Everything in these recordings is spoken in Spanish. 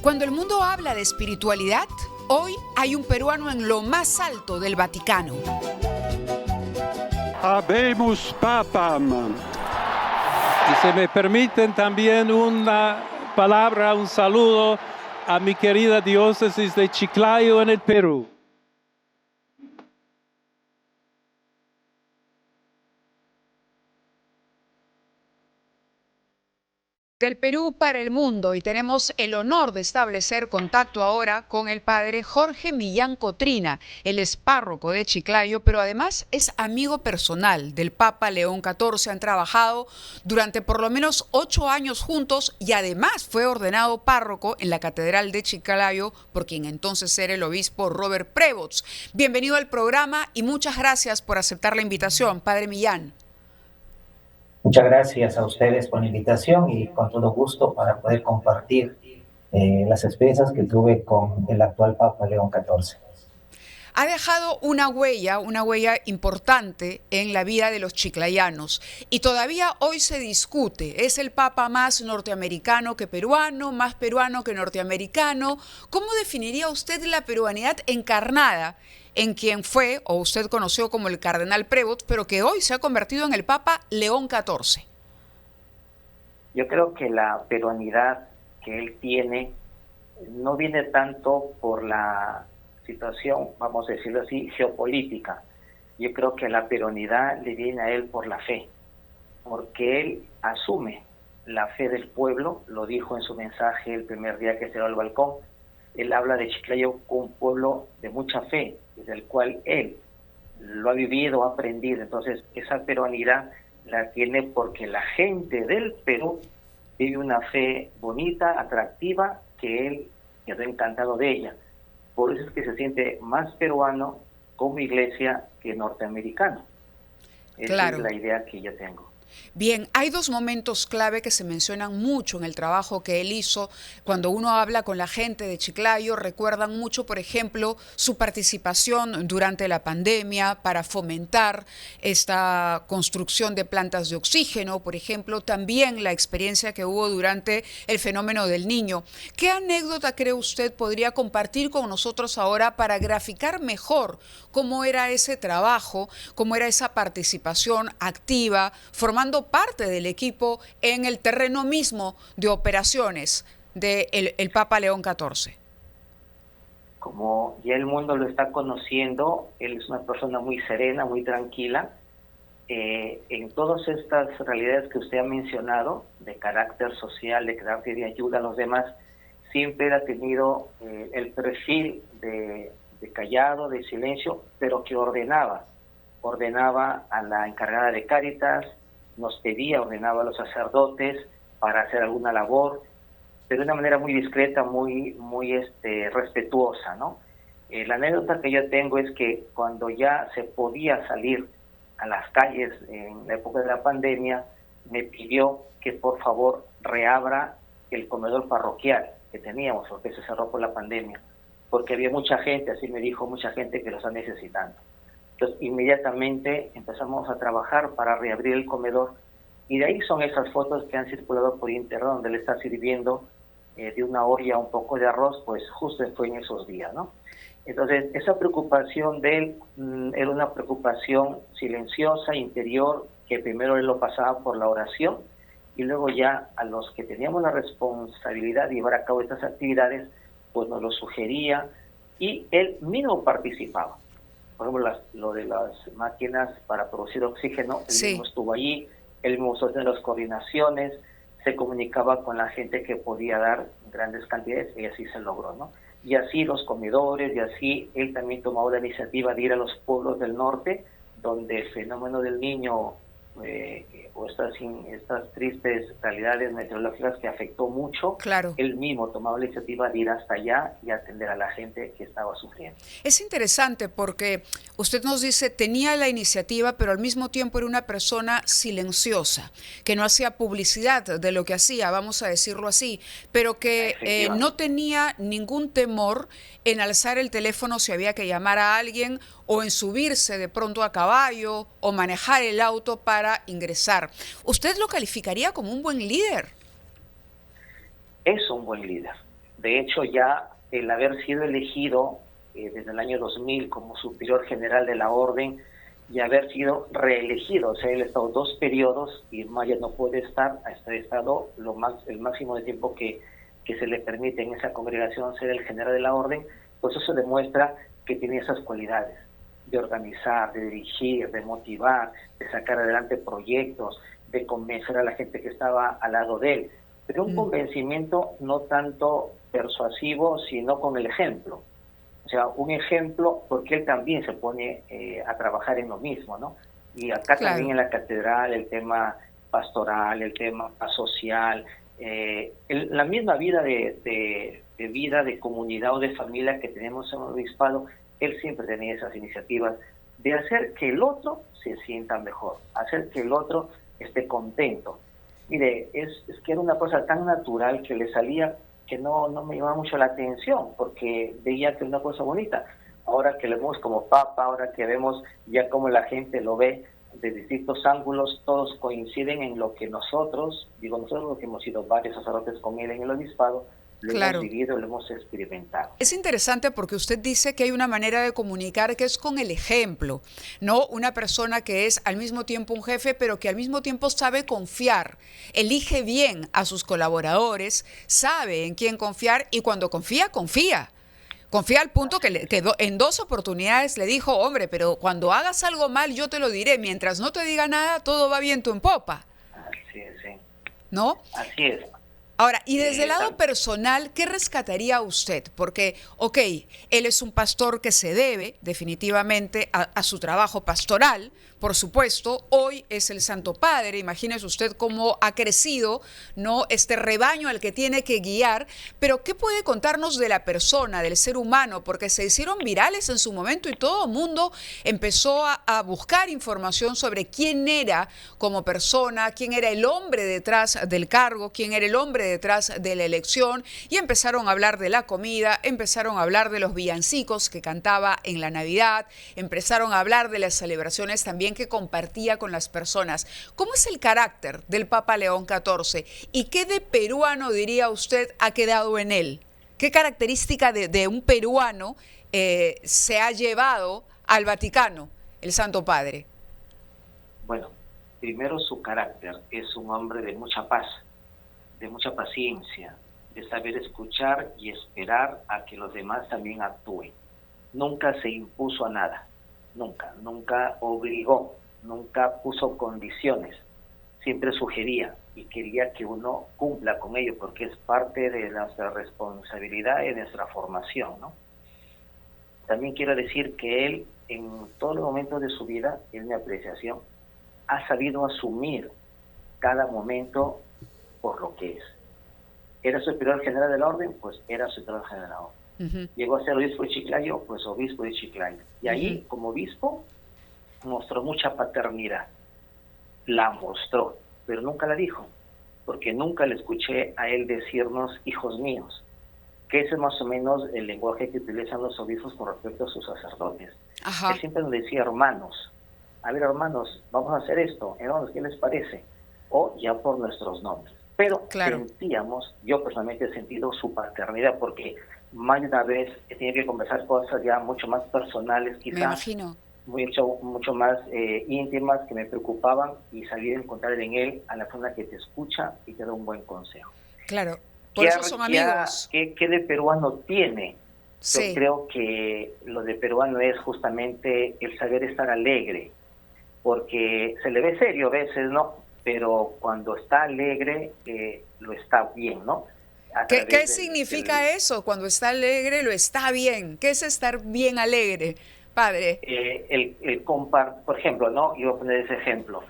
Cuando el mundo habla de espiritualidad, hoy hay un peruano en lo más alto del Vaticano. Habemus Papam. Y se me permiten también una palabra, un saludo a mi querida diócesis de Chiclayo en el Perú. Del Perú para el mundo, y tenemos el honor de establecer contacto ahora con el padre Jorge Millán Cotrina. Él es párroco de Chiclayo, pero además es amigo personal del Papa León XIV. Han trabajado durante por lo menos 8 años juntos y además fue ordenado párroco en la Catedral de Chiclayo por quien entonces era el obispo Robert Prevost. Bienvenido al programa y muchas gracias por aceptar la invitación, padre Millán. Muchas gracias a ustedes por la invitación y con todo gusto para poder compartir las experiencias que tuve con el actual Papa León XIV. Ha dejado una huella importante en la vida de los chiclayanos y todavía hoy se discute. ¿Es el Papa más norteamericano que peruano, más peruano que norteamericano? ¿Cómo definiría usted la peruanidad encarnada en quien fue, o usted conoció como el cardenal Prevost, pero que hoy se ha convertido en el Papa León XIV? Yo creo que la peruanidad que él tiene no viene tanto por la situación, vamos a decirlo así, geopolítica. Yo creo que la peruanidad le viene a él por la fe, porque él asume la fe del pueblo, lo dijo en su mensaje el primer día que salió al balcón. Él habla de Chiclayo como un pueblo de mucha fe, del cual él lo ha vivido, ha aprendido. Entonces, esa peruanidad la tiene porque la gente del Perú vive una fe bonita, atractiva, que él quedó encantado de ella. Por eso es que se siente más peruano como iglesia que norteamericano. Esa es la idea que yo tengo. Bien, hay dos momentos clave que se mencionan mucho en el trabajo que él hizo. Cuando uno habla con la gente de Chiclayo, recuerdan mucho, por ejemplo, su participación durante la pandemia para fomentar esta construcción de plantas de oxígeno, por ejemplo, también la experiencia que hubo durante el fenómeno del Niño. ¿Qué anécdota cree usted podría compartir con nosotros ahora para graficar mejor cómo era ese trabajo, cómo era esa participación activa, formando parte del equipo en el terreno mismo de operaciones del Papa León XIV? Como ya el mundo lo está conociendo, él es una persona muy serena, muy tranquila. En todas estas realidades que usted ha mencionado, de carácter social, de carácter de ayuda a los demás, siempre ha tenido el perfil de callado, de silencio, pero que ordenaba a la encargada de Cáritas, nos pedía, ordenaba a los sacerdotes para hacer alguna labor, pero de una manera muy discreta, muy respetuosa, ¿no? La anécdota que yo tengo es que cuando ya se podía salir a las calles en la época de la pandemia, me pidió que por favor reabra el comedor parroquial que teníamos, porque se cerró por la pandemia, porque había mucha gente, así me dijo, mucha gente que lo está necesitando. Entonces, inmediatamente empezamos a trabajar para reabrir el comedor y de ahí son esas fotos que han circulado por internet donde le está sirviendo de una olla un poco de arroz, pues justo fue en esos días, ¿no? Entonces, esa preocupación de él era una preocupación silenciosa, interior, que primero él lo pasaba por la oración y luego ya a los que teníamos la responsabilidad de llevar a cabo estas actividades, pues nos lo sugería y él mismo participaba. Por ejemplo, lo de las máquinas para producir oxígeno, él mismo estuvo allí, él mismo sostenía las coordinaciones, se comunicaba con la gente que podía dar grandes cantidades y así se logró, ¿no? Y así los comedores, y así él también tomó la iniciativa de ir a los pueblos del norte, donde el fenómeno del Niño o estas tristes realidades meteorológicas que afectó mucho, él mismo tomaba la iniciativa de ir hasta allá y atender a la gente que estaba sufriendo. Es interesante porque usted nos dice, tenía la iniciativa, pero al mismo tiempo era una persona silenciosa, que no hacía publicidad de lo que hacía, vamos a decirlo así, pero que no tenía ningún temor en alzar el teléfono si había que llamar a alguien o en subirse de pronto a caballo o manejar el auto para ingresar. ¿Usted lo calificaría como un buen líder? Es un buen líder. De hecho, ya el haber sido elegido desde el año 2000 como superior general de la orden y haber sido reelegido, o sea, él ha estado 2 periodos y más ya no puede estar, ha estado el máximo de tiempo que se le permite en esa congregación ser el general de la orden, pues eso demuestra que tiene esas cualidades de organizar, de dirigir, de motivar, de sacar adelante proyectos, de convencer a la gente que estaba al lado de él, pero un convencimiento no tanto persuasivo, sino con el ejemplo. O sea, un ejemplo porque él también se pone a trabajar en lo mismo, ¿no? Y acá también en la catedral el tema pastoral, el tema social, la misma vida de vida, de comunidad o de familia que tenemos en el obispado, él siempre tenía esas iniciativas de hacer que el otro se sienta mejor, hacer que el otro esté contento. Mire, es que era una cosa tan natural que le salía que no me llamaba mucho la atención, porque veía que era una cosa bonita. Ahora que lo vemos como papa, ahora que vemos ya cómo la gente lo ve de distintos ángulos, todos coinciden en lo que nosotros que hemos sido varios sacerdotes con él en el obispado, lo hemos vivido, lo hemos experimentado. Es interesante porque usted dice que hay una manera de comunicar que es con el ejemplo, ¿no? Una persona que es al mismo tiempo un jefe, pero que al mismo tiempo sabe confiar, elige bien a sus colaboradores, sabe en quién confiar y cuando confía, confía. Confía al punto que en 2 oportunidades le dijo, hombre, pero cuando hagas algo mal yo te lo diré, mientras no te diga nada, todo va viento en popa. Así es, sí. ¿No? Así es. Ahora, y desde el lado personal, ¿qué rescataría usted? Porque, ok, él es un pastor que se debe definitivamente a su trabajo pastoral, por supuesto, hoy es el Santo Padre, imagínese usted cómo ha crecido, ¿no?, este rebaño al que tiene que guiar, pero ¿qué puede contarnos de la persona, del ser humano? Porque se hicieron virales en su momento y todo el mundo empezó a buscar información sobre quién era como persona, quién era el hombre detrás del cargo, quién era el hombre detrás de la elección, y empezaron a hablar de la comida, empezaron a hablar de los villancicos que cantaba en la Navidad, empezaron a hablar de las celebraciones también que compartía con las personas. ¿Cómo es el carácter del Papa León XIV? ¿Y qué de peruano, diría usted, ha quedado en él? ¿Qué característica de un peruano se ha llevado al Vaticano, el Santo Padre? Bueno, primero su carácter. Es un hombre de mucha paz, de mucha paciencia, de saber escuchar y esperar a que los demás también actúen. Nunca se impuso a nada, nunca obligó, nunca puso condiciones, siempre sugería y quería que uno cumpla con ello porque es parte de nuestra responsabilidad y de nuestra formación, ¿no? También quiero decir que él, en todos los momentos de su vida, en mi apreciación, ha sabido asumir cada momento por lo que es. ¿Era superior general de la orden? Pues era superior general de la orden. Llegó a ser obispo de Chiclayo, pues obispo de Chiclayo. Y allí, como obispo, mostró mucha paternidad. La mostró, pero nunca la dijo, porque nunca le escuché a él decirnos hijos míos, que ese es más o menos el lenguaje que utilizan los obispos con respecto a sus sacerdotes. Él siempre nos decía hermanos. A ver, hermanos, vamos a hacer esto. Hermanos, ¿qué les parece? O ya por nuestros nombres. Pero sentíamos, yo personalmente he sentido su paternidad, porque más de una vez he tenido que conversar cosas ya mucho más personales, quizás. Me imagino. Mucho más íntimas, que me preocupaban, y salir a encontrar en él a la persona que te escucha y te da un buen consejo. Claro, por eso son amigos. ¿Qué de peruano tiene? Sí. Yo creo que lo de peruano es justamente el saber estar alegre, porque se le ve serio a veces, ¿no? Pero cuando está alegre, lo está bien, ¿no? ¿Qué significa eso? Cuando está alegre, lo está bien. ¿Qué es estar bien alegre, padre? Por ejemplo, ¿no? Yo voy a poner ese ejemplo.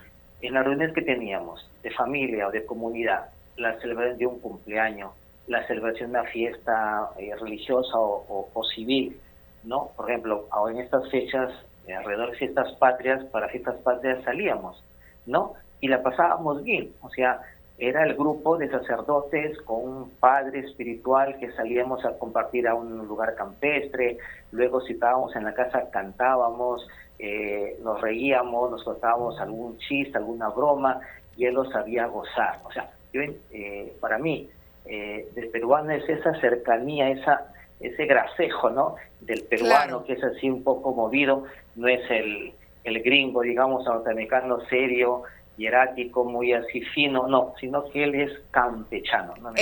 En las reuniones que teníamos, de familia o de comunidad, la celebración de un cumpleaños, la celebración de una fiesta religiosa o civil, ¿no? Por ejemplo, ahora en estas fechas, alrededor de fiestas patrias, para fiestas patrias salíamos, ¿no? Y la pasábamos bien, o sea, era el grupo de sacerdotes con un padre espiritual que salíamos a compartir a un lugar campestre, luego si estábamos en la casa cantábamos, nos reíamos, nos contábamos algún chiste, alguna broma, y él lo sabía gozar. O sea, para mí, del peruano es esa cercanía, ese gracejo, ¿no? Del peruano, claro, que es así un poco movido, no es el gringo, digamos, norteamericano serio, hierático, muy así fino, no, sino que él es campechano. ¿No?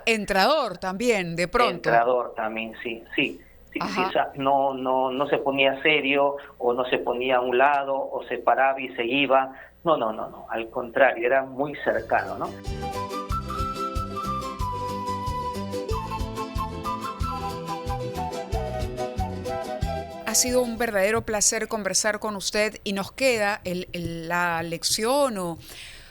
Entrador también, de pronto. Entrador también, sí. O sea, no se ponía serio, o no se ponía a un lado, o se paraba y se iba. No, al contrario, era muy cercano, ¿no? Ha sido un verdadero placer conversar con usted y nos queda la lección o,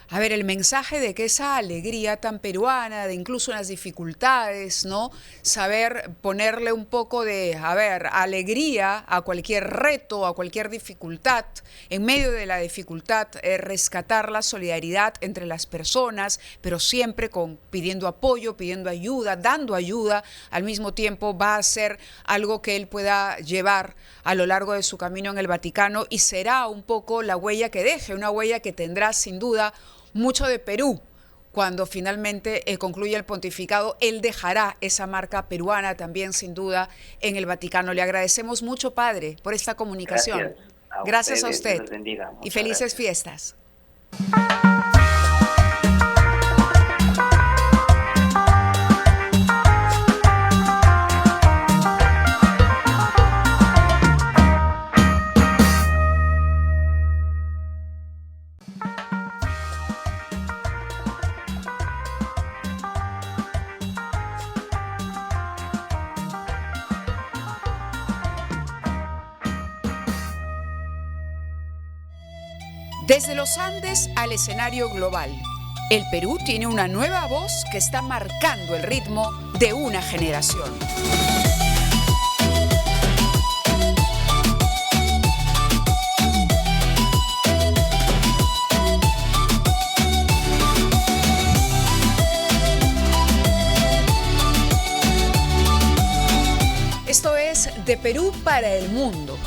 a ver, el mensaje de que esa alegría tan peruana, de incluso en las dificultades, ¿no? Saber ponerle un poco de, alegría a cualquier reto, a cualquier dificultad. En medio de la dificultad, rescatar la solidaridad entre las personas, pero siempre pidiendo apoyo, pidiendo ayuda, dando ayuda. Al mismo tiempo va a ser algo que él pueda llevar a lo largo de su camino en el Vaticano y será un poco la huella que deje, una huella que tendrá sin duda mucho de Perú. Cuando finalmente concluya el pontificado, él dejará esa marca peruana también, sin duda, en el Vaticano. Le agradecemos mucho, padre, por esta comunicación. Gracias a usted. Y felices fiestas. Desde los Andes al escenario global, el Perú tiene una nueva voz que está marcando el ritmo de una generación. Esto es De Perú para el Mundo.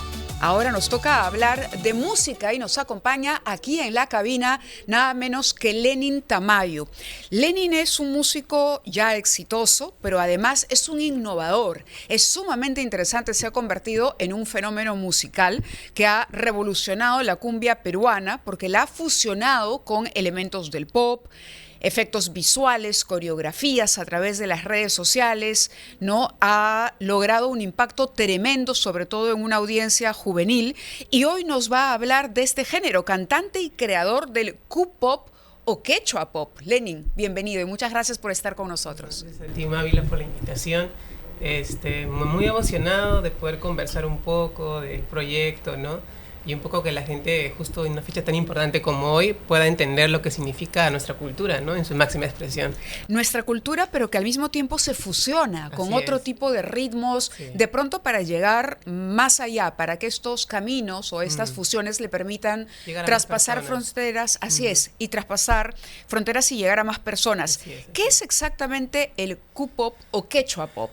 Ahora nos toca hablar de música y nos acompaña aquí en la cabina nada menos que Lenin Tamayo. Lenin es un músico ya exitoso, pero además es un innovador. Es sumamente interesante, se ha convertido en un fenómeno musical que ha revolucionado la cumbia peruana porque la ha fusionado con elementos del pop, efectos visuales, coreografías a través de las redes sociales, ¿no? Ha logrado un impacto tremendo, sobre todo en una audiencia juvenil, y hoy nos va a hablar de este género, cantante y creador del Q-Pop o Quechua Pop. Lenin, bienvenido y muchas gracias por estar con nosotros. Gracias a ti, Mávila, por la invitación. Muy emocionado de poder conversar un poco del proyecto, ¿no? Y un poco que la gente, justo en una fecha tan importante como hoy, pueda entender lo que significa nuestra cultura, ¿no? En su máxima expresión. Nuestra cultura, pero que al mismo tiempo se fusiona con otro tipo de ritmos, de pronto para llegar más allá, para que estos caminos o estas fusiones le permitan traspasar fronteras, y traspasar fronteras y llegar a más personas. ¿Qué es exactamente el Q-Pop o Quechua Pop?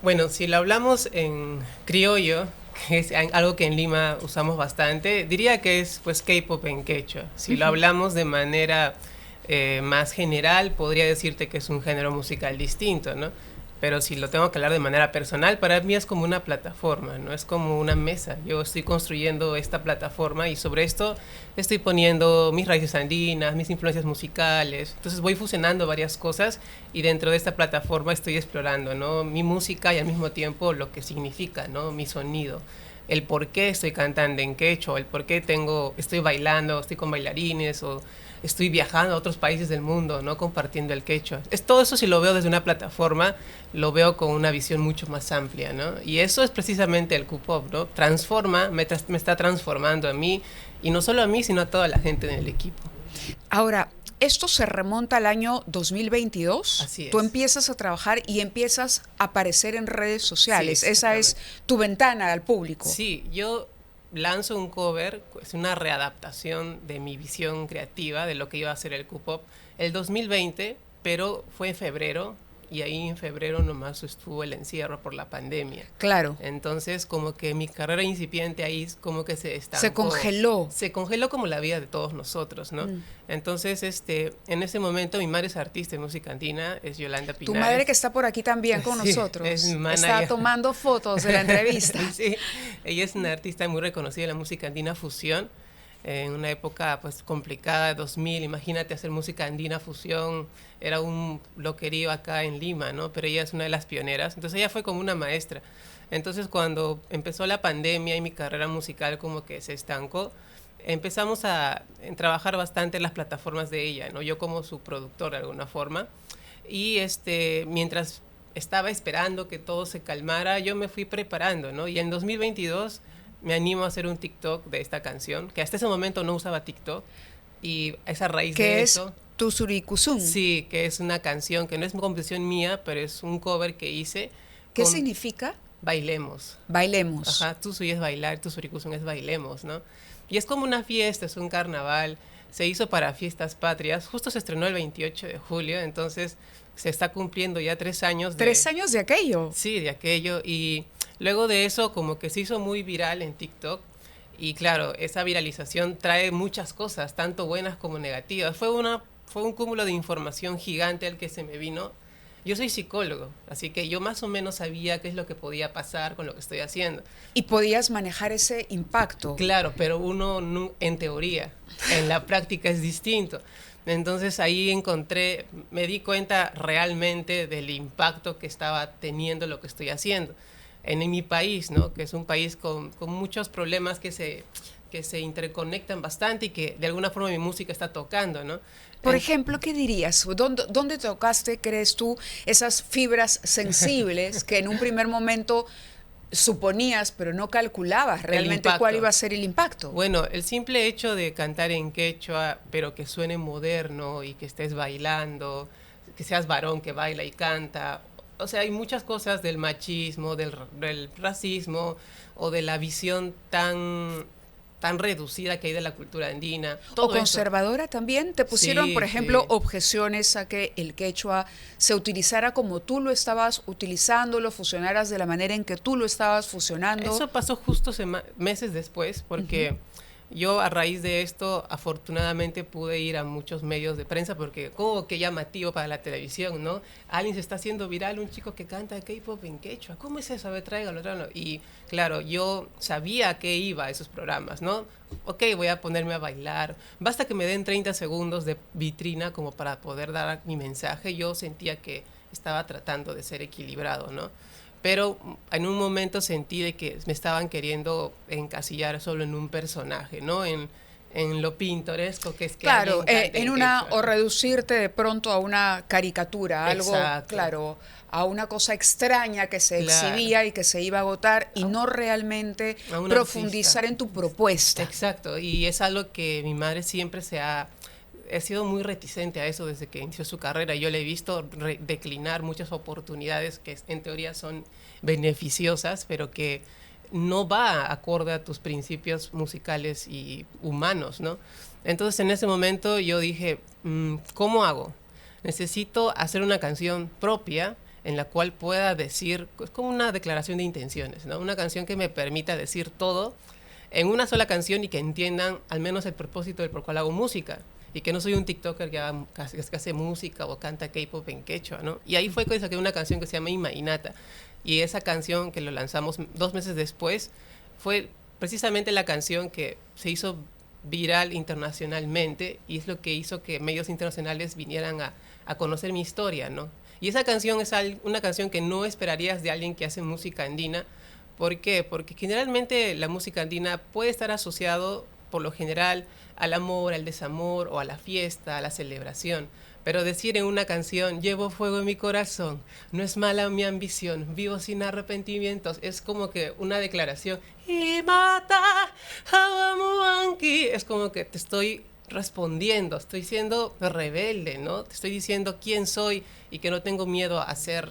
Bueno, si lo hablamos en criollo, que es algo que en Lima usamos bastante, diría que es pues K-pop en quechua. Si lo hablamos de manera más general, podría decirte que es un género musical distinto, ¿no? Pero si lo tengo que hablar de manera personal, para mí es como una plataforma, ¿no? Es como una mesa. Yo estoy construyendo esta plataforma y sobre esto estoy poniendo mis raíces andinas, mis influencias musicales. Entonces voy fusionando varias cosas y dentro de esta plataforma estoy explorando, ¿no? Mi música y al mismo tiempo lo que significa, ¿no? Mi sonido. El por qué estoy cantando en quechua, el por qué estoy bailando, estoy con bailarines o estoy viajando a otros países del mundo, ¿no? Compartiendo el quechua. Todo eso, si lo veo desde una plataforma, lo veo con una visión mucho más amplia, ¿no? Y eso es precisamente el Q-Pop, ¿no? Me está transformando a mí, y no solo a mí, sino a toda la gente en el equipo. Ahora, esto se remonta al año 2022. Así es. Tú empiezas a trabajar y empiezas a aparecer en redes sociales. Sí, esa es tu ventana al público. Sí, yo lanzo un cover, es una readaptación de mi visión creativa de lo que iba a ser el Q-Pop el 2020, pero fue en febrero y ahí en febrero nomás estuvo el encierro por la pandemia. Claro. Entonces como que mi carrera incipiente ahí como que se estancó. Se congeló. Se congeló como la vida de todos nosotros, ¿no? Entonces, en ese momento mi madre es artista de música andina, es Yolanda Pinares. Tu madre que está por aquí también con Sí, nosotros. es mi manager. Está tomando fotos de la entrevista. Sí, ella es una artista muy reconocida de la música andina fusión. En una época pues complicada, 2000, imagínate hacer música andina fusión, era un loquerío acá en Lima, ¿no? Pero ella es una de las pioneras, entonces ella fue como una maestra. Entonces cuando empezó la pandemia y mi carrera musical como que se estancó, empezamos a trabajar bastante en las plataformas de ella, ¿no? Yo como su productor de alguna forma, y mientras estaba esperando que todo se calmara, yo me fui preparando, ¿no? Y en 2022 me animo a hacer un TikTok de esta canción, que hasta ese momento no usaba TikTok, y esa raíz de eso... ¿Qué es Tu Suricusum? Sí, que es una canción que no es una composición mía, pero es un cover que hice. ¿Qué significa? Bailemos. Bailemos. Ajá, Tu Suri es bailar, Tu Suricusum es bailemos, ¿no? Y es como una fiesta, es un carnaval, se hizo para fiestas patrias, justo se estrenó el 28 de julio, entonces se está cumpliendo ya 3 años. 3 años de aquello. Sí, de aquello, y luego de eso como que se hizo muy viral en TikTok, y claro, esa viralización trae muchas cosas, tanto buenas como negativas. Fue un cúmulo de información gigante al que se me vino. Yo soy psicólogo, así que yo más o menos sabía qué es lo que podía pasar con lo que estoy haciendo. Y podías manejar ese impacto. Claro, pero uno en teoría, en la práctica es distinto. Entonces ahí me di cuenta realmente del impacto que estaba teniendo lo que estoy haciendo en mi país, ¿no? Que es un país con muchos problemas que se interconectan bastante y que de alguna forma mi música está tocando, ¿no? Por ejemplo, ¿qué dirías? ¿Dónde tocaste, crees tú, esas fibras sensibles que en un primer momento suponías, pero no calculabas realmente cuál iba a ser el impacto? Bueno, el simple hecho de cantar en quechua, pero que suene moderno y que estés bailando, que seas varón que baila y canta. O sea, hay muchas cosas del machismo, del racismo o de la visión tan reducida que hay de la cultura andina. O conservadora también. ¿Te pusieron, sí, por ejemplo, sí, objeciones a que el quechua se utilizara como tú lo estabas utilizando, lo fusionaras de la manera en que tú lo estabas fusionando? Eso pasó justo meses después, porque yo a raíz de esto afortunadamente pude ir a muchos medios de prensa, porque como que llamativo para la televisión, ¿no? Alguien se está haciendo viral, un chico que canta K-pop en quechua, ¿cómo es eso? A ver, tráigalo. Y claro, yo sabía a qué iba a esos programas, ¿no? Ok, voy a ponerme a bailar, basta que me den 30 segundos de vitrina como para poder dar mi mensaje. Yo sentía que estaba tratando de ser equilibrado, ¿no? Pero en un momento sentí de que me estaban queriendo encasillar solo en un personaje, ¿no? En lo pintoresco que es que claro, quechua, o reducirte de pronto a una caricatura, algo, exacto, claro, a una cosa extraña que se exhibía y que se iba a agotar y no realmente profundizar en tu propuesta. Exacto, y es algo que mi madre siempre ha sido muy reticente a eso desde que inició su carrera. Yo le he visto declinar muchas oportunidades que en teoría son beneficiosas, pero que no va acorde a tus principios musicales y humanos, ¿no? Entonces en ese momento yo dije, ¿cómo hago? Necesito hacer una canción propia en la cual pueda decir, es como una declaración de intenciones, ¿no? Una canción que me permita decir todo en una sola canción y que entiendan al menos el propósito del por cual hago música. Y que no soy un TikToker que hace música o canta K-pop en quechua, ¿no? Y ahí fue que saqué una canción que se llama Imaginata. Y esa canción que lo lanzamos 2 meses después fue precisamente la canción que se hizo viral internacionalmente y es lo que hizo que medios internacionales vinieran a conocer mi historia, ¿no? Y esa canción es una canción que no esperarías de alguien que hace música andina. ¿Por qué? Porque generalmente la música andina puede estar asociado por lo general al amor, al desamor o a la fiesta, a la celebración. Pero decir en una canción, llevo fuego en mi corazón, no es mala mi ambición, vivo sin arrepentimientos, es como que una declaración. Y mata, es como que te estoy respondiendo, estoy siendo rebelde, ¿no? Te estoy diciendo quién soy y que no tengo miedo a hacer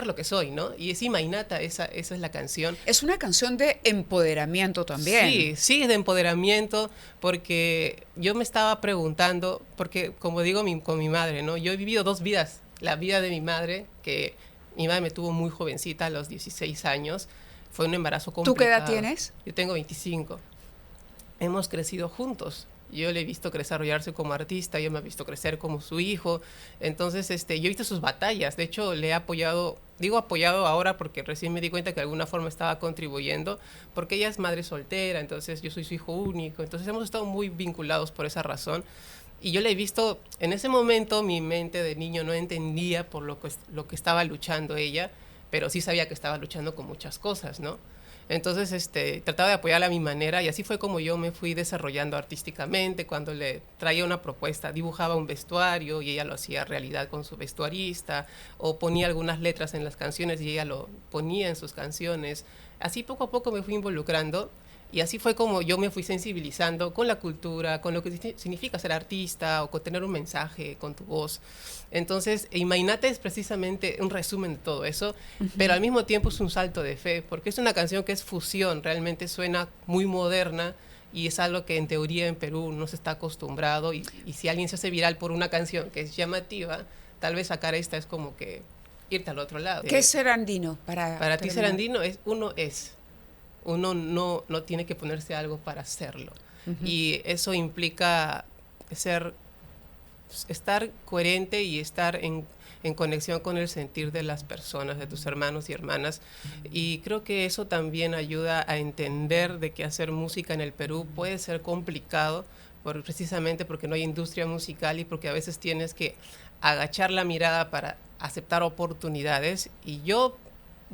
lo que soy, ¿no? Y es Imaginata, esa es la canción. Es una canción de empoderamiento también. Sí, es de empoderamiento, porque yo me estaba preguntando, porque como digo con mi madre, ¿no? Yo he vivido 2 vidas la vida de mi madre, que mi madre me tuvo muy jovencita, a los 16 años. Fue un embarazo complicado. ¿Tú qué edad tienes? Yo tengo 25. Hemos crecido juntos. Yo le he visto desarrollarse como artista, yo me he visto crecer como su hijo. Entonces, yo he visto sus batallas. De hecho, le he apoyado, digo apoyado ahora porque recién me di cuenta que de alguna forma estaba contribuyendo, porque ella es madre soltera, entonces yo soy su hijo único. Entonces hemos estado muy vinculados por esa razón. Y yo le he visto, en ese momento mi mente de niño no entendía por lo que estaba luchando ella, pero sí sabía que estaba luchando con muchas cosas, ¿no? Entonces, trataba de apoyarla a mi manera y así fue como yo me fui desarrollando artísticamente. Cuando le traía una propuesta, dibujaba un vestuario y ella lo hacía realidad con su vestuarista, o ponía algunas letras en las canciones y ella lo ponía en sus canciones. Así poco a poco me fui involucrando y así fue como yo me fui sensibilizando con la cultura, con lo que significa ser artista o con tener un mensaje con tu voz. Entonces, Imagínate es precisamente un resumen de todo eso, pero al mismo tiempo es un salto de fe, porque es una canción que es fusión, realmente suena muy moderna y es algo que en teoría en Perú no se está acostumbrado y si alguien se hace viral por una canción que es llamativa, tal vez sacar esta es como que irte al otro lado. ¿Qué es ser andino? Para ti ser andino uno no tiene que ponerse algo para hacerlo. Y eso implica estar coherente y estar en conexión con el sentir de las personas, de tus hermanos y hermanas. Y creo que eso también ayuda a entender de que hacer música en el Perú puede ser complicado, precisamente porque no hay industria musical y porque a veces tienes que agachar la mirada para aceptar oportunidades. Y yo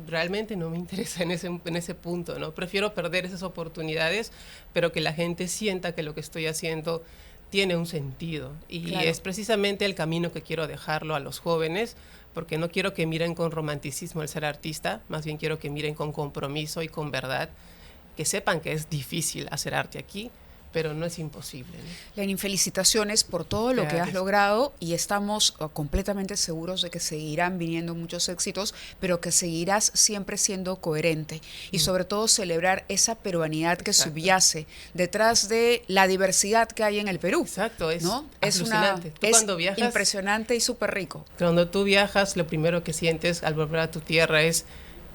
realmente no me interesa en ese punto, ¿no? Prefiero perder esas oportunidades, pero que la gente sienta que lo que estoy haciendo tiene un sentido. Y claro, es precisamente el camino que quiero dejarlo a los jóvenes, porque no quiero que miren con romanticismo el ser artista, más bien quiero que miren con compromiso y con verdad, que sepan que es difícil hacer arte aquí, pero no es imposible, ¿no? Lenin, felicitaciones por todo lo que has logrado y estamos completamente seguros de que seguirán viniendo muchos éxitos, pero que seguirás siempre siendo coherente y sobre todo celebrar esa peruanidad que subyace detrás de la diversidad que hay en el Perú. Exacto, ¿no? alucinante. Es cuando viajas, impresionante y súper rico. Cuando tú viajas, lo primero que sientes al volver a tu tierra es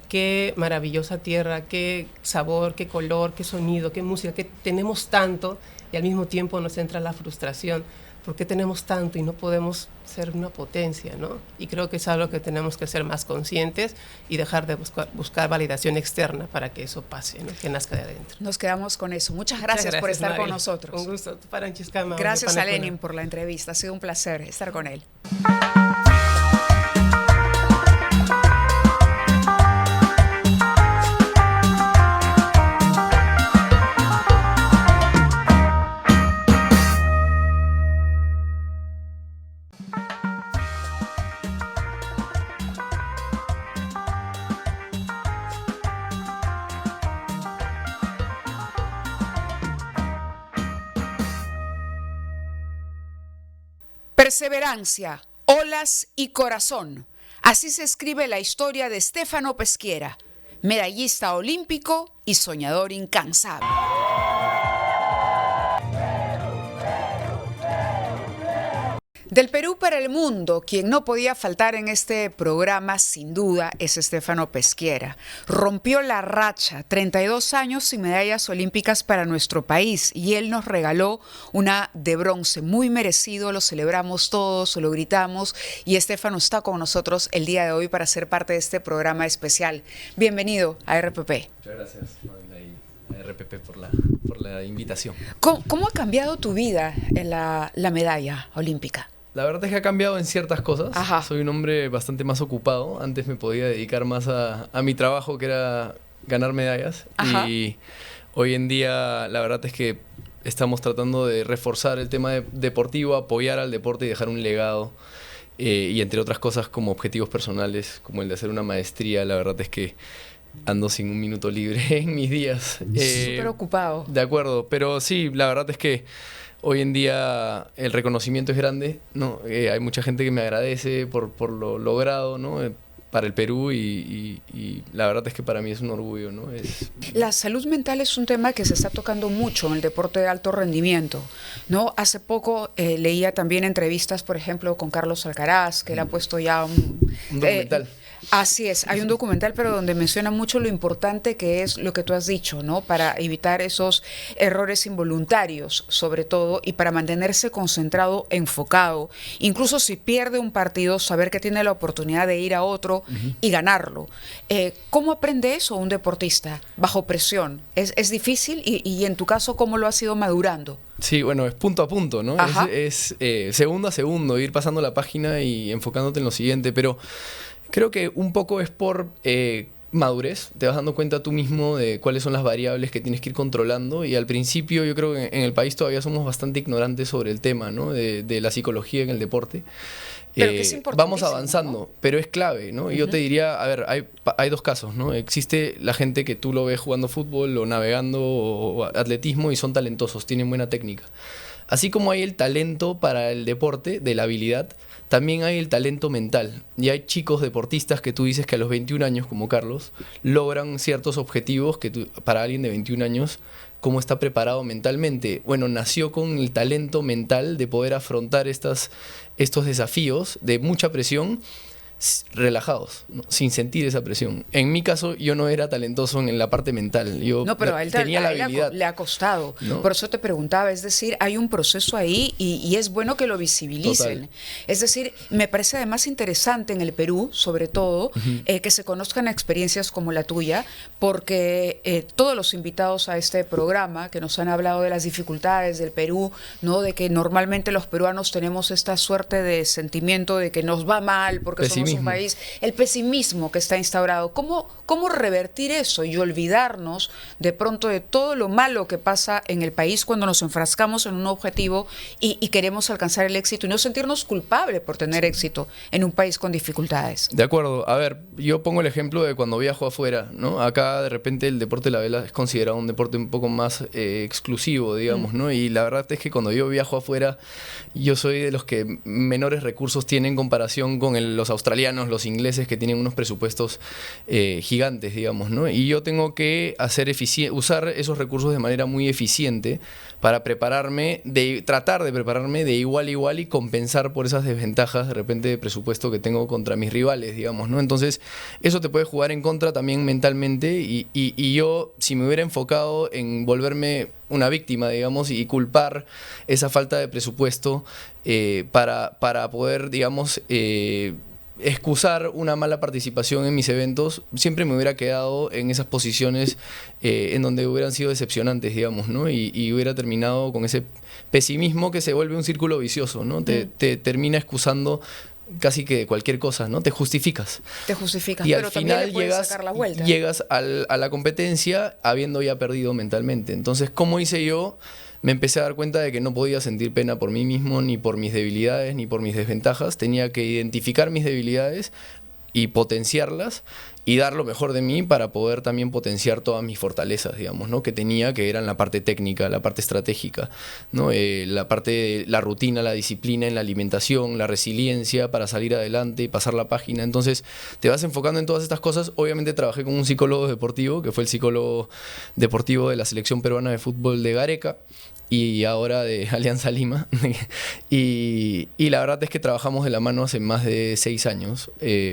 qué maravillosa tierra, qué sabor, qué color, qué sonido, qué música, que tenemos tanto y al mismo tiempo nos entra la frustración. ¿Por qué tenemos tanto y no podemos ser una potencia, ¿no? Y creo que es algo que tenemos que ser más conscientes y dejar de buscar validación externa para que eso pase, ¿no? Que nazca de adentro. Nos quedamos con eso. Muchas gracias por estar con nosotros. Un gusto. Gracias a Lenin por la entrevista. Ha sido un placer estar con él. Perseverancia, olas y corazón. Así se escribe la historia de Stefano Peschiera, medallista olímpico y soñador incansable. Del Perú para el mundo, quien no podía faltar en este programa sin duda es Stefano Peschiera. Rompió la racha, 32 años sin medallas olímpicas para nuestro país y él nos regaló una de bronce, muy merecido, lo celebramos todos, lo gritamos y Stefano está con nosotros el día de hoy para ser parte de este programa especial. Bienvenido a RPP. Muchas gracias, a RPP por la invitación. ¿Cómo ha cambiado tu vida en la medalla olímpica? La verdad es que ha cambiado en ciertas cosas. Ajá. Soy un hombre bastante más ocupado. Antes me podía dedicar más a mi trabajo, que era ganar medallas. Ajá. Y hoy en día la verdad es que estamos tratando de reforzar el tema deportivo, apoyar al deporte y dejar un legado. Y entre otras cosas como objetivos personales, como el de hacer una maestría. La verdad es que ando sin un minuto libre en mis días. Súper ocupado. De acuerdo, pero sí, la verdad es que hoy en día el reconocimiento es grande, ¿no? Hay mucha gente que me agradece por lo logrado, ¿no? para el Perú y la verdad es que para mí es un orgullo, ¿no? La salud mental es un tema que se está tocando mucho en el deporte de alto rendimiento, ¿no? Hace poco leía también entrevistas, por ejemplo, con Carlos Alcaraz, que él ha puesto ya un documental. Así es, hay un documental, pero donde menciona mucho lo importante que es lo que tú has dicho, ¿no? Para evitar esos errores involuntarios, sobre todo, y para mantenerse concentrado, enfocado. Incluso si pierde un partido, saber que tiene la oportunidad de ir a otro y ganarlo. ¿Cómo aprende eso un deportista bajo presión? ¿Es difícil? Y en tu caso, ¿cómo lo has ido madurando? Sí, bueno, es punto a punto, ¿no? Es segundo a segundo, ir pasando la página y enfocándote en lo siguiente, pero creo que un poco es por madurez, te vas dando cuenta tú mismo de cuáles son las variables que tienes que ir controlando y al principio yo creo que en el país todavía somos bastante ignorantes sobre el tema, ¿no? de la psicología en el deporte. Pero que es importantísimo, vamos avanzando, ¿no? Pero es clave, ¿no? Y yo te diría, a ver, hay dos casos, ¿no? Existe la gente que tú lo ves jugando fútbol o navegando o atletismo y son talentosos, tienen buena técnica. Así como hay el talento para el deporte, de la habilidad, también hay el talento mental. Y hay chicos deportistas que tú dices que a los 21 años, como Carlos, logran ciertos objetivos que para alguien de 21 años, ¿cómo está preparado mentalmente? Bueno, nació con el talento mental de poder afrontar estos desafíos de mucha presión relajados, ¿no? Sin sentir esa presión. En mi caso, yo no era talentoso en la parte mental. Yo no, pero a él tenía la habilidad. Le ha costado. ¿No? Por eso te preguntaba, es decir, hay un proceso ahí y es bueno que lo visibilicen. Total. Es decir, me parece además interesante en el Perú, sobre todo, que se conozcan experiencias como la tuya, porque todos los invitados a este programa que nos han hablado de las dificultades del Perú, ¿no? De que normalmente los peruanos tenemos esta suerte de sentimiento de que nos va mal porque somos un país, el pesimismo que está instaurado. ¿Cómo revertir eso y olvidarnos de pronto de todo lo malo que pasa en el país cuando nos enfrascamos en un objetivo y queremos alcanzar el éxito y no sentirnos culpables por tener éxito en un país con dificultades? De acuerdo. A ver, yo pongo el ejemplo de cuando viajo afuera, ¿no? Acá de repente el deporte de la vela es considerado un deporte un poco más exclusivo, digamos, ¿no? Y la verdad es que cuando yo viajo afuera, yo soy de los que menores recursos tienen en comparación con los australianos, los ingleses que tienen unos presupuestos gigantes, digamos, ¿no? Y yo tengo que usar esos recursos de manera muy eficiente para tratar de prepararme de igual a igual y compensar por esas desventajas de repente de presupuesto que tengo contra mis rivales, digamos, ¿no? Entonces, eso te puede jugar en contra también mentalmente y yo, si me hubiera enfocado en volverme una víctima, digamos, y culpar esa falta de presupuesto para poder, digamos, excusar una mala participación en mis eventos, siempre me hubiera quedado en esas posiciones en donde hubieran sido decepcionantes, digamos, ¿no? Y hubiera terminado con ese pesimismo que se vuelve un círculo vicioso, ¿no? Te termina excusando casi que cualquier cosa, ¿no? Te justificas. Y al pero final también le sacar la vuelta. llegas a la competencia habiendo ya perdido mentalmente. Entonces, ¿cómo hice yo? Me empecé a dar cuenta de que no podía sentir pena por mí mismo, ni por mis debilidades, ni por mis desventajas. Tenía que identificar mis debilidades y potenciarlas y dar lo mejor de mí para poder también potenciar todas mis fortalezas, digamos, ¿no? Que eran la parte técnica, la parte estratégica, ¿no? La rutina, la disciplina en la alimentación, la resiliencia para salir adelante y pasar la página. Entonces, te vas enfocando en todas estas cosas. Obviamente trabajé con un psicólogo deportivo, que fue el psicólogo deportivo de la selección peruana de fútbol de Gareca, y ahora de Alianza Lima. y la verdad es que trabajamos de la mano hace más de 6 años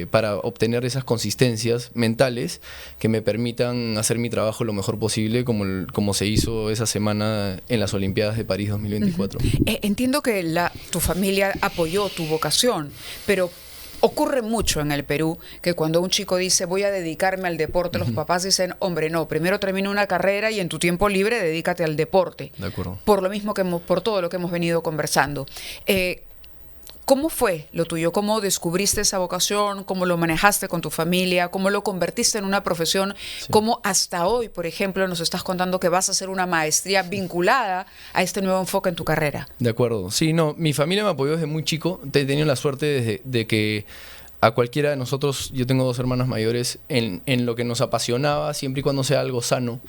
para obtener esas consistencias mentales que me permitan hacer mi trabajo lo mejor posible, como se hizo esa semana en las Olimpiadas de París 2024. Entiendo que tu familia apoyó tu vocación, pero ocurre mucho en el Perú que cuando un chico dice voy a dedicarme al deporte, los papás dicen, hombre, no, primero termina una carrera y en tu tiempo libre dedícate al deporte. De acuerdo. Por lo mismo por todo lo que hemos venido conversando. ¿Cómo fue lo tuyo? ¿Cómo descubriste esa vocación? ¿Cómo lo manejaste con tu familia? ¿Cómo lo convertiste en una profesión? Sí. ¿Cómo hasta hoy, por ejemplo, nos estás contando que vas a hacer una maestría vinculada a este nuevo enfoque en tu carrera? De acuerdo. Sí, no, mi familia me apoyó desde muy chico. He tenido la suerte de que a cualquiera de nosotros, yo tengo 2 hermanas mayores, en lo que nos apasionaba, siempre y cuando sea algo sano,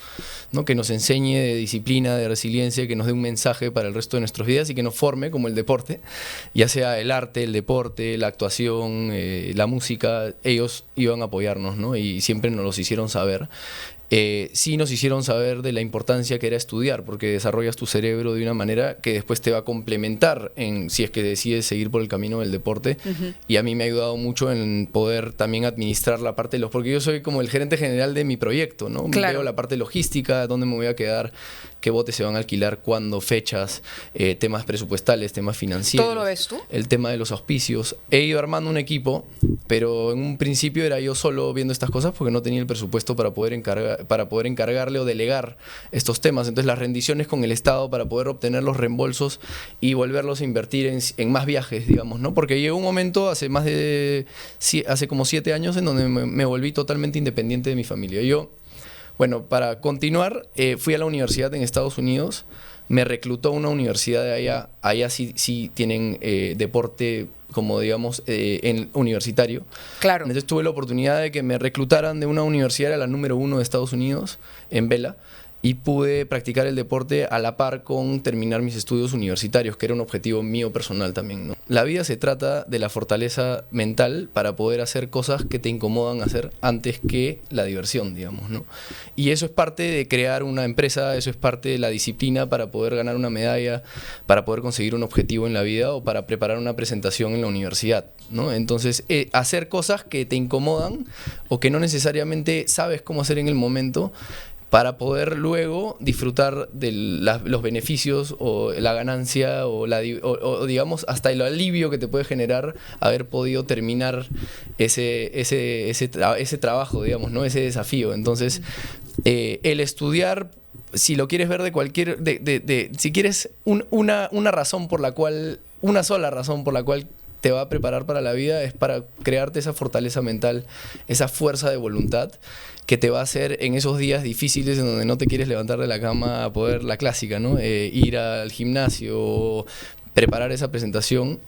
¿no? Que nos enseñe de disciplina, de resiliencia, que nos dé un mensaje para el resto de nuestras vidas y que nos forme como el deporte, ya sea el arte, el deporte, la actuación, la música, ellos iban a apoyarnos, ¿no? Y siempre nos los hicieron saber. Sí nos hicieron saber de la importancia que era estudiar, porque desarrollas tu cerebro de una manera que después te va a complementar si es que decides seguir por el camino del deporte. Y a mí me ha ayudado mucho en poder también administrar la parte porque yo soy como el gerente general de mi proyecto, ¿no? Claro. Veo la parte logística, dónde me voy a quedar, qué botes se van a alquilar, cuándo, fechas, temas presupuestales, temas financieros. ¿Todo lo ves tú? El tema de los auspicios. He ido armando un equipo, pero en un principio era yo solo viendo estas cosas porque no tenía el presupuesto para poder encargarle o delegar estos temas. Entonces las rendiciones con el Estado para poder obtener los reembolsos y volverlos a invertir en más viajes, digamos, ¿no? Porque llegó un momento hace como 7 años en donde me volví totalmente independiente de mi familia. Bueno, para continuar, fui a la universidad en Estados Unidos, me reclutó una universidad de allá sí tienen deporte como digamos universitario. Claro. Entonces tuve la oportunidad de que me reclutaran de una universidad, era la número 1 de Estados Unidos, en Vela, y pude practicar el deporte a la par con terminar mis estudios universitarios, que era un objetivo mío personal también, ¿no? La vida se trata de la fortaleza mental para poder hacer cosas que te incomodan hacer antes que la diversión, digamos, ¿no? Y eso es parte de crear una empresa, eso es parte de la disciplina para poder ganar una medalla, para poder conseguir un objetivo en la vida o para preparar una presentación en la universidad, ¿no? Entonces, hacer cosas que te incomodan o que no necesariamente sabes cómo hacer en el momento, para poder luego disfrutar de los beneficios o la ganancia o digamos hasta el alivio que te puede generar haber podido terminar ese trabajo, digamos, ¿no? Ese desafío. Entonces, el estudiar, si lo quieres ver si quieres una razón por la cual, una sola razón por la cual te va a preparar para la vida, es para crearte esa fortaleza mental, esa fuerza de voluntad que te va a hacer en esos días difíciles en donde no te quieres levantar de la cama a poder, la clásica, ¿no? Ir al gimnasio, preparar esa presentación,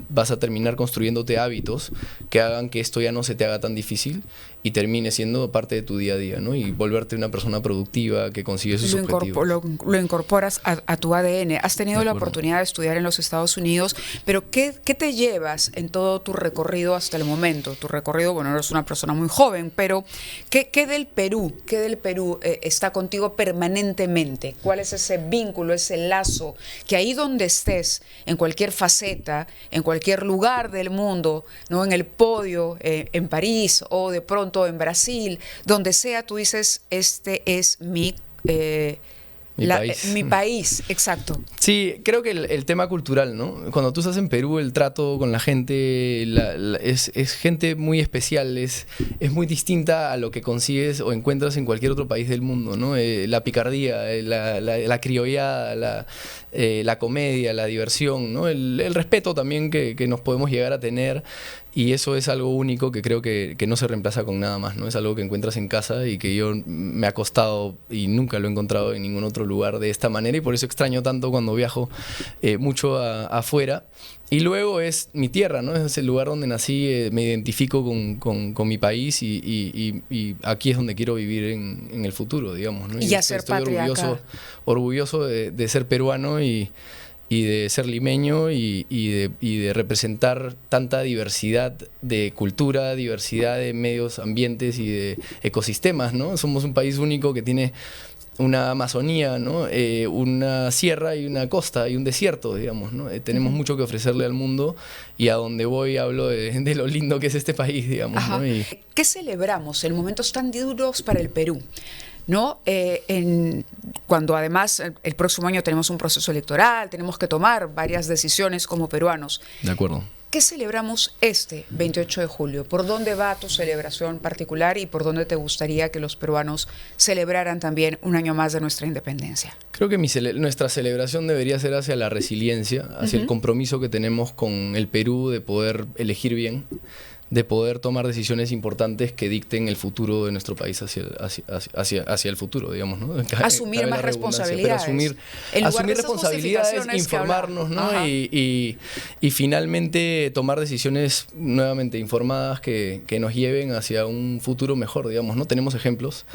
vas a terminar construyéndote hábitos que hagan que esto ya no se te haga tan difícil y termine siendo parte de tu día a día, ¿no? Y volverte una persona productiva que consigue sus objetivos. Lo incorporas a tu ADN. Has tenido la oportunidad de estudiar en los Estados Unidos, pero ¿qué te llevas en todo tu recorrido hasta el momento? Tu recorrido, bueno, eres una persona muy joven, pero ¿qué del Perú está contigo permanentemente? ¿Cuál es ese vínculo, ese lazo que ahí donde estés, en cualquier faceta, en cualquier lugar del mundo, ¿no? En el podio, en París o de pronto en Brasil, donde sea, tú dices, este es mi país, exacto. Sí, creo que el tema cultural, ¿no? Cuando tú estás en Perú, el trato con la gente es gente muy especial, es muy distinta a lo que consigues o encuentras en cualquier otro país del mundo, ¿no? La picardía, la criollada, la comedia, la diversión, ¿no? El respeto también que nos podemos llegar a tener. Y eso es algo único que creo que no se reemplaza con nada más, ¿no? Es algo que encuentras en casa y que yo me ha costado y nunca lo he encontrado en ningún otro lugar de esta manera, y por eso extraño tanto cuando viajo mucho afuera. Y luego es mi tierra, ¿no? Es el lugar donde nací, me identifico con mi país y aquí es donde quiero vivir en el futuro, digamos, ¿no? Y hacer patria acá. Orgulloso de ser peruano y de ser limeño y de representar tanta diversidad de cultura, diversidad de medios, ambientes y de ecosistemas, ¿no? Somos un país único que tiene una Amazonía, ¿no? Una sierra y una costa y un desierto, digamos, ¿no? Tenemos mucho que ofrecerle al mundo y a donde voy hablo de lo lindo que es este país, digamos, ¿no? ¿Qué celebramos en momentos tan duros para el Perú? ¿No? Cuando además el próximo año tenemos un proceso electoral, tenemos que tomar varias decisiones como peruanos. De acuerdo. ¿Qué celebramos este 28 de julio? ¿Por dónde va tu celebración particular y por dónde te gustaría que los peruanos celebraran también un año más de nuestra independencia? Creo que nuestra celebración debería ser hacia la resiliencia, hacia el compromiso que tenemos con el Perú de poder elegir bien, de poder tomar decisiones importantes que dicten el futuro de nuestro país hacia el futuro, digamos, ¿no? Asumir más responsabilidades. Pero asumir responsabilidades, informarnos, ¿no? Y finalmente tomar decisiones nuevamente informadas que nos lleven hacia un futuro mejor, digamos, ¿no? Tenemos ejemplos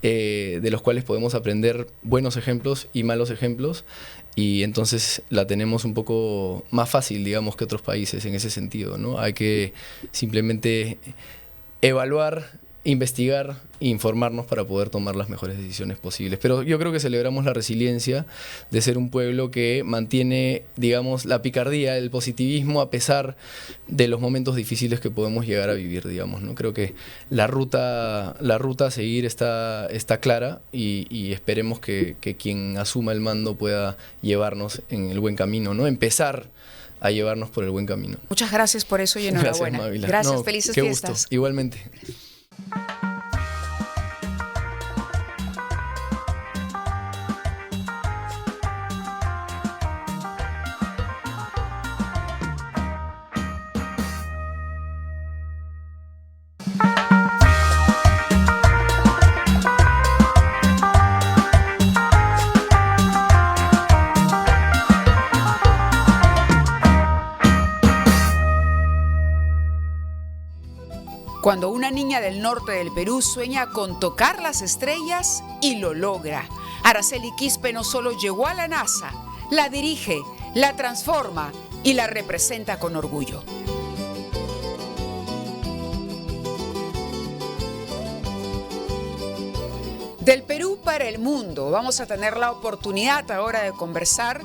de los cuales podemos aprender buenos ejemplos y malos ejemplos, y entonces la tenemos un poco más fácil, digamos, que otros países en ese sentido, ¿no? Hay que simplemente evaluar, investigar e informarnos para poder tomar las mejores decisiones posibles. Pero yo creo que celebramos la resiliencia de ser un pueblo que mantiene, digamos, la picardía, el positivismo a pesar de los momentos difíciles que podemos llegar a vivir, digamos, ¿no? Creo que la ruta a seguir está clara, y esperemos que quien asuma el mando pueda llevarnos en el buen camino, ¿no? Empezar a llevarnos por el buen camino. Muchas gracias por eso y enhorabuena. Gracias, Mávila. Gracias, felices qué fiestas. Gusto. Igualmente. Cuando una niña del norte del Perú sueña con tocar las estrellas y lo logra. Araceli Quispe no solo llegó a la NASA, la dirige, la transforma y la representa con orgullo. Del Perú para el mundo, vamos a tener la oportunidad ahora de conversar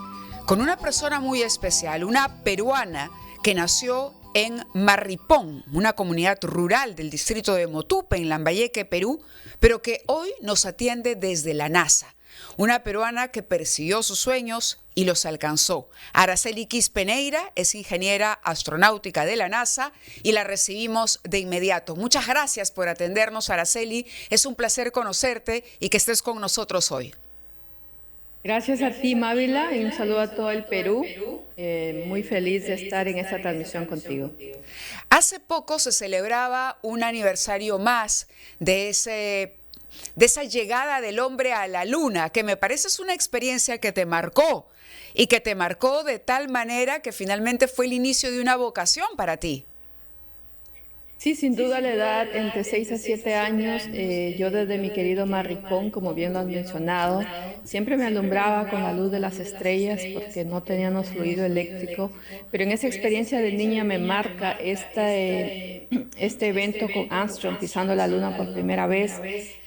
con una persona muy especial, una peruana que nació en Marripón, una comunidad rural del distrito de Motupe, en Lambayeque, Perú, pero que hoy nos atiende desde la NASA. Una peruana que persiguió sus sueños y los alcanzó. Araceli Quispe Neira es ingeniera astronáutica de la NASA y la recibimos de inmediato. Muchas gracias por atendernos, Araceli. Es un placer conocerte y que estés con nosotros hoy. Gracias a ti, Mávila, y un saludo a todo el Perú. Muy feliz de estar en esta transmisión contigo. Hace poco se celebraba un aniversario más de esa llegada del hombre a la luna, que me parece es una experiencia que te marcó y que te marcó de tal manera que finalmente fue el inicio de una vocación para ti. Sí, sin duda la edad entre 6 a 7 años, yo desde mi querido Marripón, como bien lo has mencionado, siempre me alumbraba con la luz de las estrellas porque no teníamos fluido eléctrico, pero en esa experiencia de niña me marca este evento con Armstrong pisando la luna por primera vez,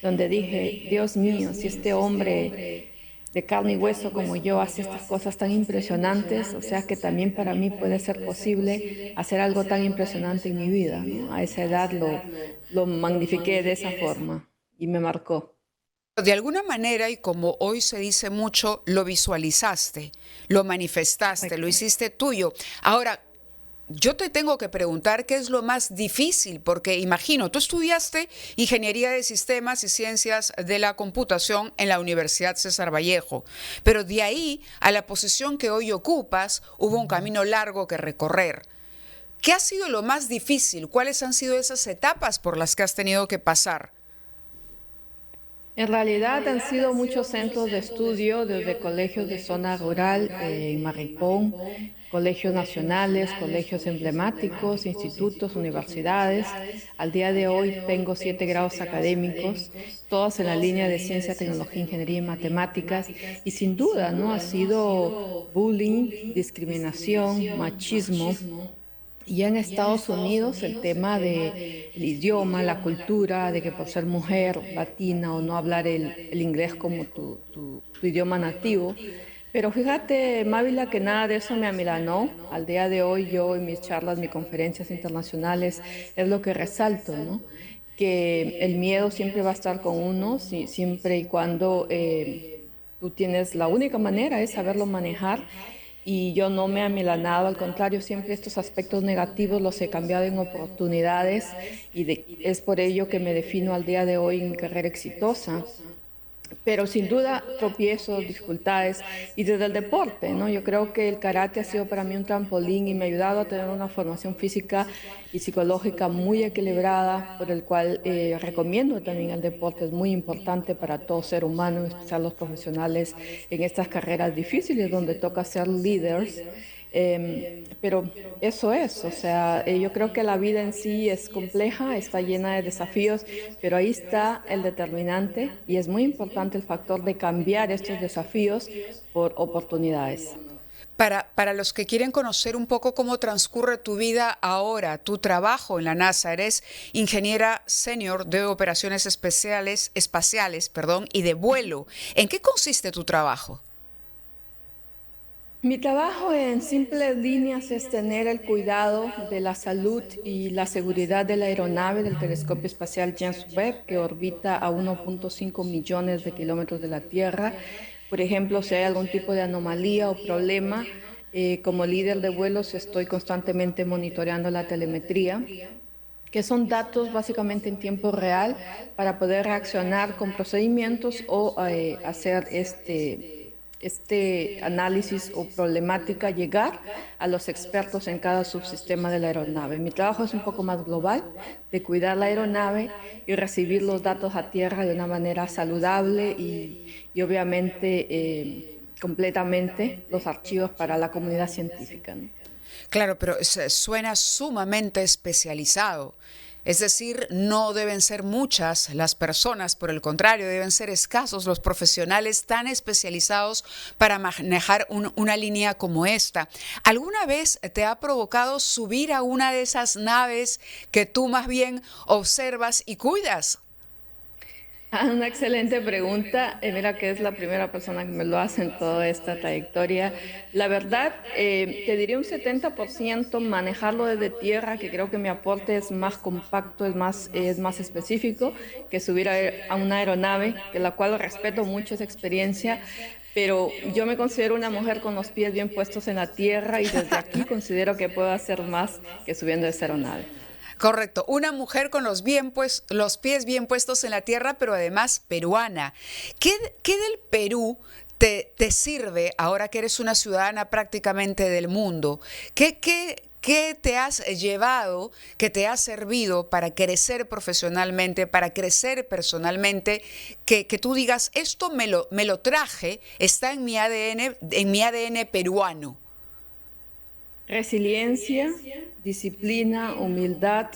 donde dije, Dios mío, si este hombre de carne y hueso como yo hace estas cosas tan impresionantes, o sea que también para mí puede ser posible hacer algo tan impresionante en mi vida, ¿no? A esa edad lo magnifiqué de esa forma y me marcó. De alguna manera, y como hoy se dice mucho, lo visualizaste, lo manifestaste, lo hiciste tuyo. Ahora, yo te tengo que preguntar qué es lo más difícil, porque imagino, tú estudiaste Ingeniería de Sistemas y Ciencias de la Computación en la Universidad César Vallejo, pero de ahí a la posición que hoy ocupas hubo un camino largo que recorrer. ¿Qué ha sido lo más difícil? ¿Cuáles han sido esas etapas por las que has tenido que pasar? En realidad han sido muchos centros de estudio, desde colegios de zona rural en Marripón, colegios nacionales, colegios emblemáticos, institutos, universidades. Al día de hoy tengo 7 grados académicos, todos en la línea de ciencia, tecnología, ingeniería y matemáticas. Y sin duda, ¿no? Ha sido bullying, discriminación, machismo. Y en Estados Unidos el tema del idioma, la cultura, de que por ser mujer latina o no hablar el inglés como tu idioma nativo. Pero fíjate, Mávila, que nada de eso me amilanó. Al día de hoy yo en mis charlas, mis conferencias internacionales, es lo que resalto, ¿no? Que el miedo siempre va a estar con uno, siempre y cuando tú tienes, la única manera es saberlo manejar. Y yo no me he amilanado, al contrario, siempre estos aspectos negativos los he cambiado en oportunidades y es por ello que me defino al día de hoy en mi carrera exitosa. pero sin duda tropiezos, dificultades y desde el deporte, ¿no? Yo creo que el karate ha sido para mí un trampolín y me ha ayudado a tener una formación física y psicológica muy equilibrada, por el cual recomiendo también el deporte, es muy importante para todo ser humano, en especial los profesionales en estas carreras difíciles donde toca ser líderes. Pero eso es, o sea, yo creo que la vida en sí es compleja, está llena de desafíos, pero ahí está el determinante y es muy importante el factor de cambiar estos desafíos por oportunidades. Para los que quieren conocer un poco cómo transcurre tu vida ahora, tu trabajo en la NASA, eres ingeniera senior de operaciones espaciales, y de vuelo. ¿En qué consiste tu trabajo? Mi trabajo en simples líneas es tener el cuidado de la salud y la seguridad de la aeronave del telescopio espacial James Webb, que orbita a 1.5 millones de kilómetros de la Tierra. Por ejemplo, si hay algún tipo de anomalía o problema, como líder de vuelos estoy constantemente monitoreando la telemetría, que son datos básicamente en tiempo real para poder reaccionar con procedimientos o hacer este análisis o problemática, llegar a los expertos en cada subsistema de la aeronave. Mi trabajo es un poco más global, de cuidar la aeronave y recibir los datos a tierra de una manera saludable y obviamente completamente los archivos para la comunidad científica, ¿no? Claro, pero suena sumamente especializado. Es decir, no deben ser muchas las personas, por el contrario, deben ser escasos los profesionales tan especializados para manejar una línea como esta. ¿Alguna vez te ha provocado subir a una de esas naves que tú más bien observas y cuidas? Una excelente pregunta. Mira que es la primera persona que me lo hace en toda esta trayectoria. La verdad, te diría un 70% manejarlo desde tierra, que creo que mi aporte es más compacto, es más específico que subir a una aeronave, que la cual respeto mucho esa experiencia. Pero yo me considero una mujer con los pies bien puestos en la tierra y desde aquí considero que puedo hacer más que subiendo esa aeronave. Correcto, una mujer con los pies bien puestos en la tierra, pero además peruana. ¿Qué del Perú te sirve ahora que eres una ciudadana prácticamente del mundo? ¿Qué te has llevado, que te ha servido para crecer profesionalmente, para crecer personalmente, que tú digas, esto me lo traje, está en mi ADN peruano? Resiliencia, disciplina, humildad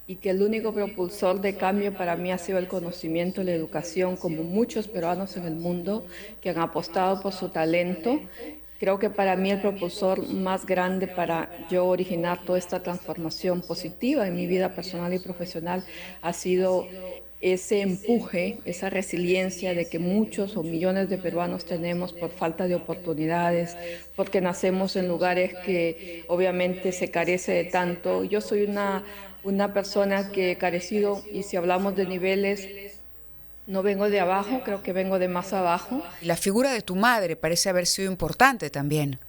y que el único propulsor de cambio para mí ha sido el conocimiento y la educación, como muchos peruanos en el mundo que han apostado por su talento. Creo que para mí el propulsor más grande para yo originar toda esta transformación positiva en mi vida personal y profesional ha sido ese empuje, esa resiliencia de que muchos o millones de peruanos tenemos por falta de oportunidades, porque nacemos en lugares que obviamente se carece de tanto. Yo soy una persona que he carecido, y si hablamos de niveles, no vengo de abajo, creo que vengo de más abajo. La figura de tu madre parece haber sido importante también.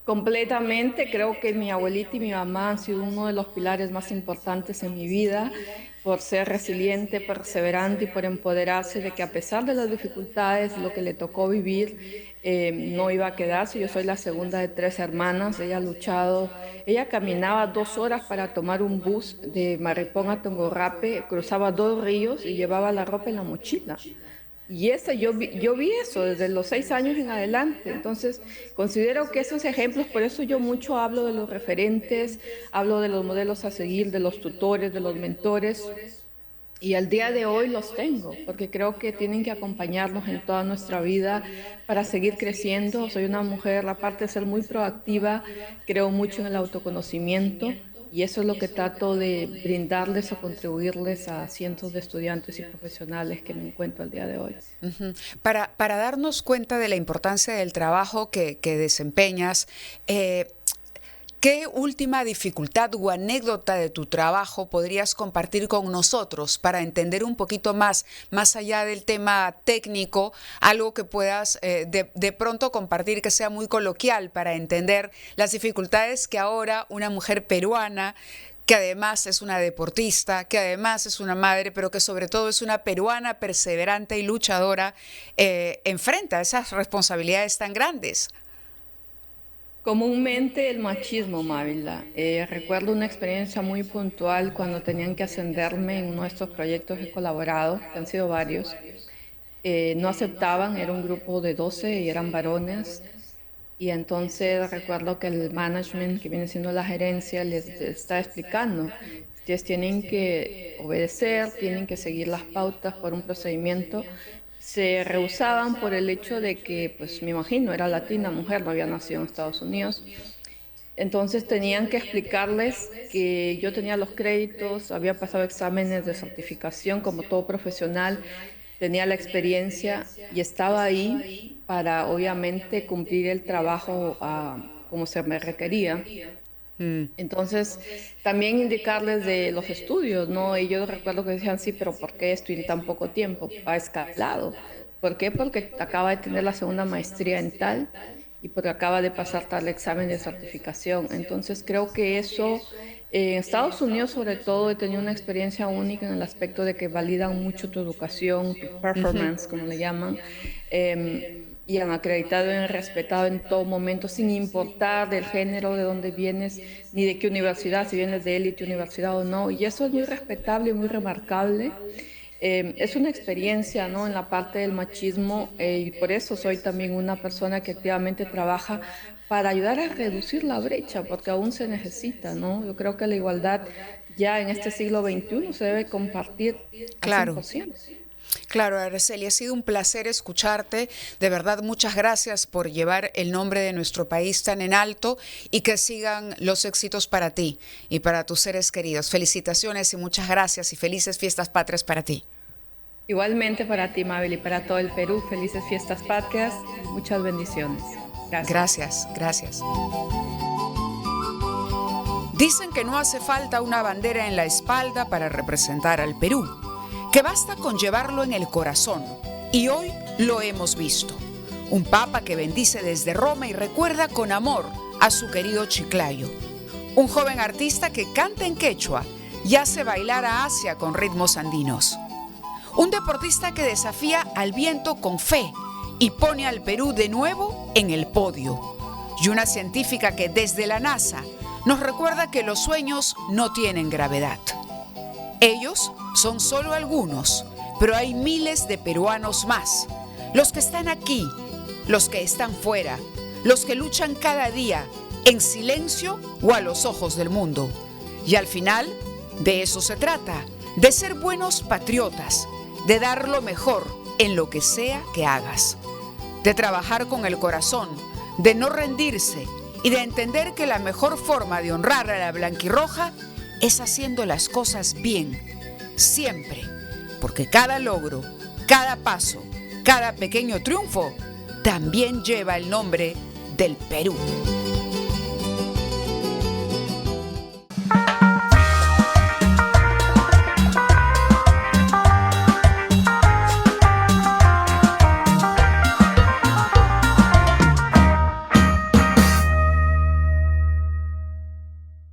Completamente, creo que mi abuelita y mi mamá han sido uno de los pilares más importantes en mi vida, por ser resiliente, perseverante y por empoderarse de que a pesar de las dificultades, lo que le tocó vivir, no iba a quedarse. Yo soy la segunda de 3 hermanas, ella ha luchado, ella caminaba 2 horas para tomar un bus de Maripón a Tongorrape, cruzaba 2 ríos y llevaba la ropa en la mochila. Y yo vi eso desde los 6 años en adelante. Entonces, considero que esos ejemplos, por eso yo mucho hablo de los referentes, hablo de los modelos a seguir, de los tutores, de los mentores. Y al día de hoy los tengo, porque creo que tienen que acompañarnos en toda nuestra vida para seguir creciendo. Soy una mujer, aparte de ser muy proactiva, creo mucho en el autoconocimiento. Y eso es lo que trato de brindarles o contribuirles a cientos de estudiantes y profesionales que me encuentro al día de hoy. Uh-huh. Para darnos cuenta de la importancia del trabajo que desempeñas, ¿qué última dificultad o anécdota de tu trabajo podrías compartir con nosotros para entender un poquito más allá del tema técnico, algo que puedas de pronto compartir que sea muy coloquial para entender las dificultades que ahora una mujer peruana que además es una deportista, que además es una madre, pero que sobre todo es una peruana perseverante y luchadora, enfrenta esas responsabilidades tan grandes. Comúnmente el machismo, Mávila. Recuerdo una experiencia muy puntual cuando tenían que ascenderme en uno de estos proyectos que he colaborado, que han sido varios. No aceptaban, era un grupo de 12 y eran varones. Y entonces recuerdo que el management, que viene siendo la gerencia, les está explicando, ustedes tienen que obedecer, tienen que seguir las pautas por un procedimiento. Se rehusaban por el hecho de que, pues me imagino, era latina, mujer, no había nacido en Estados Unidos. Entonces tenían que explicarles que yo tenía los créditos, había pasado exámenes de certificación como todo profesional, tenía la experiencia y estaba ahí para obviamente cumplir el trabajo como se me requería. Entonces, también indicarles de los estudios, ¿no? Y yo recuerdo que decían, sí, pero ¿por qué esto en tan poco tiempo? Ha escalado. ¿Por qué? Porque acaba de tener la segunda maestría en tal y porque acaba de pasar tal examen de certificación. Entonces, creo que eso, en Estados Unidos sobre todo, he tenido una experiencia única en el aspecto de que validan mucho tu educación, tu performance, como le llaman. Y han acreditado y han respetado en todo momento, sin importar del género, de dónde vienes, ni de qué universidad, si vienes de élite, universidad o no. Y eso es muy respetable y muy remarcable. Es una experiencia, ¿no?, en la parte del machismo, y por eso soy también una persona que activamente trabaja para ayudar a reducir la brecha, porque aún se necesita, ¿no? Yo creo que la igualdad ya en este siglo XXI se debe compartir al 100%. Claro, Araceli, ha sido un placer escucharte. De verdad, muchas gracias por llevar el nombre de nuestro país tan en alto y que sigan los éxitos para ti y para tus seres queridos. Felicitaciones y muchas gracias y felices fiestas patrias para ti. Igualmente para ti, Mabel, y para todo el Perú. Felices fiestas patrias. Muchas bendiciones. Gracias. Gracias. Dicen que no hace falta una bandera en la espalda para representar al Perú, que basta con llevarlo en el corazón, y hoy lo hemos visto. Un papa que bendice desde Roma y recuerda con amor a su querido Chiclayo. Un joven artista que canta en quechua y hace bailar a Asia con ritmos andinos. Un deportista que desafía al viento con fe y pone al Perú de nuevo en el podio. Y una científica que desde la NASA nos recuerda que los sueños no tienen gravedad. Ellos son solo algunos, pero hay miles de peruanos más. Los que están aquí, los que están fuera, los que luchan cada día, en silencio o a los ojos del mundo. Y al final, de eso se trata, de ser buenos patriotas, de dar lo mejor en lo que sea que hagas, de trabajar con el corazón, de no rendirse y de entender que la mejor forma de honrar a la blanquirroja es haciendo las cosas bien, siempre, porque cada logro, cada paso, cada pequeño triunfo también lleva el nombre del Perú.